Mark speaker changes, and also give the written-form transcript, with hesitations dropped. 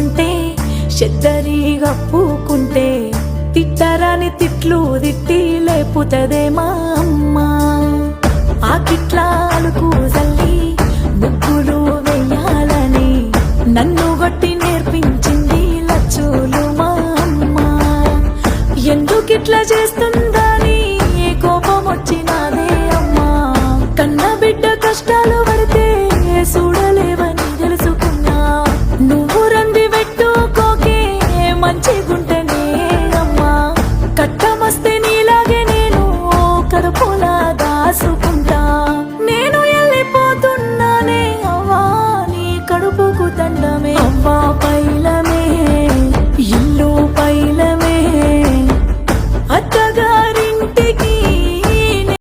Speaker 1: అంటే చెద్దరి గప్పుకుంటే తిట్టరాని తిట్లు తిట్టి లేపుతదే మా అమ్మ. ఆ కిట్లాలకు జల్లి ముగ్గులు వెయ్యాలని నన్ను గట్టి నేర్పించింది లచ్చులు మా అమ్మ. ఎందుకిట్లా చేస్తుందని కోపం వచ్చినాదే అమ్మా. కన్న బిడ్డ కష్టాలు పడితే చూడలేవని తెలుసుకున్నా. నువ్వు రంది పెట్టుకోకే మంచిగుంటేనే అమ్మా. కట్టమస్తే నీలాగే నేను కడుపులా దాసుకో.